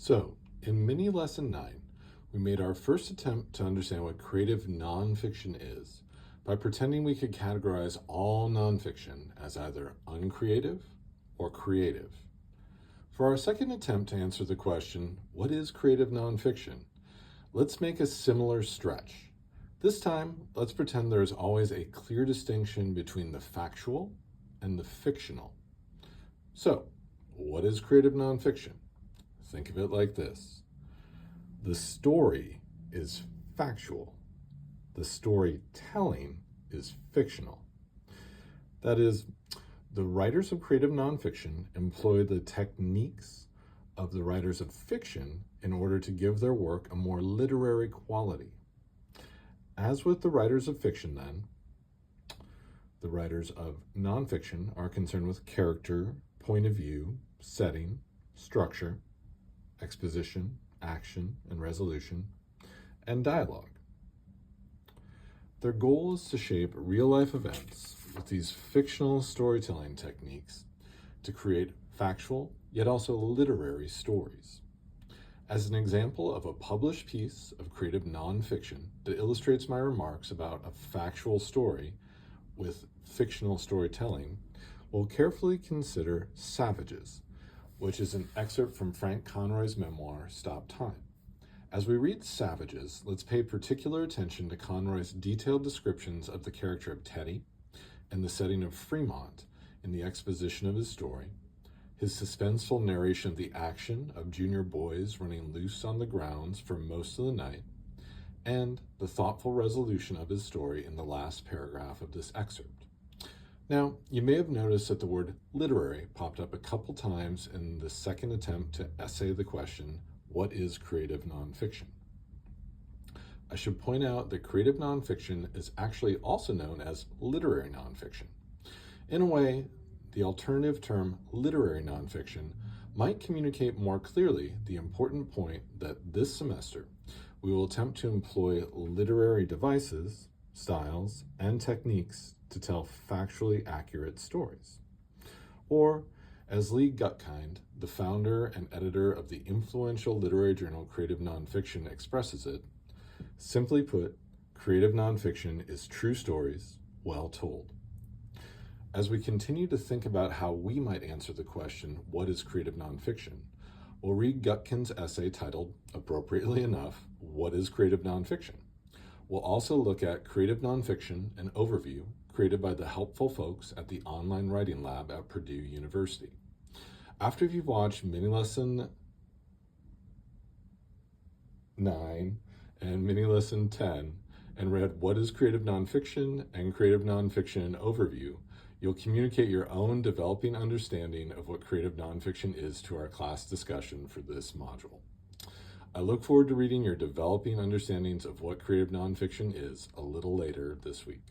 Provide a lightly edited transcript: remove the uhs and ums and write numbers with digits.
So, in mini lesson 9, we made our first attempt to understand what creative nonfiction is by pretending we could categorize all nonfiction as either uncreative or creative. For our second attempt to answer the question, what is creative nonfiction? Let's make a similar stretch. This time, let's pretend there is always a clear distinction between the factual and the fictional. So, what is creative nonfiction? Think of it like this. The story is factual. The storytelling is fictional. That is, the writers of creative nonfiction employ the techniques of the writers of fiction in order to give their work a more literary quality. As with the writers of fiction, then, the writers of nonfiction are concerned with character, point of view, setting, structure, exposition, action and resolution, and dialogue. Their goal is to shape real-life events with these fictional storytelling techniques to create factual yet also literary stories. As an example of a published piece of creative nonfiction that illustrates my remarks about a factual story with fictional storytelling, we'll carefully consider Savages, which is an excerpt from Frank Conroy's memoir, Stop Time. As we read Savages, let's pay particular attention to Conroy's detailed descriptions of the character of Teddy and the setting of Fremont in the exposition of his story, his suspenseful narration of the action of junior boys running loose on the grounds for most of the night, and the thoughtful resolution of his story in the last paragraph of this excerpt. Now, you may have noticed that the word literary popped up a couple times in the second attempt to essay the question, what is creative nonfiction? I should point out that creative nonfiction is actually also known as literary nonfiction. In a way, the alternative term literary nonfiction might communicate more clearly the important point that this semester we will attempt to employ literary devices, styles, and techniques to tell factually accurate stories. Or, as Lee Gutkind, the founder and editor of the influential literary journal Creative Nonfiction, expresses it, simply put, creative nonfiction is true stories well told. As we continue to think about how we might answer the question, what is creative nonfiction, we'll read Gutkind's essay titled, appropriately enough, What is Creative Nonfiction? We'll also look at creative nonfiction, an overview created by the helpful folks at the Online Writing Lab at Purdue University. After you've watched mini lesson 9 and mini lesson 10 and read what is creative nonfiction and creative nonfiction overview, you'll communicate your own developing understanding of what creative nonfiction is to our class discussion for this module. I look forward to reading your developing understandings of what creative nonfiction is a little later this week.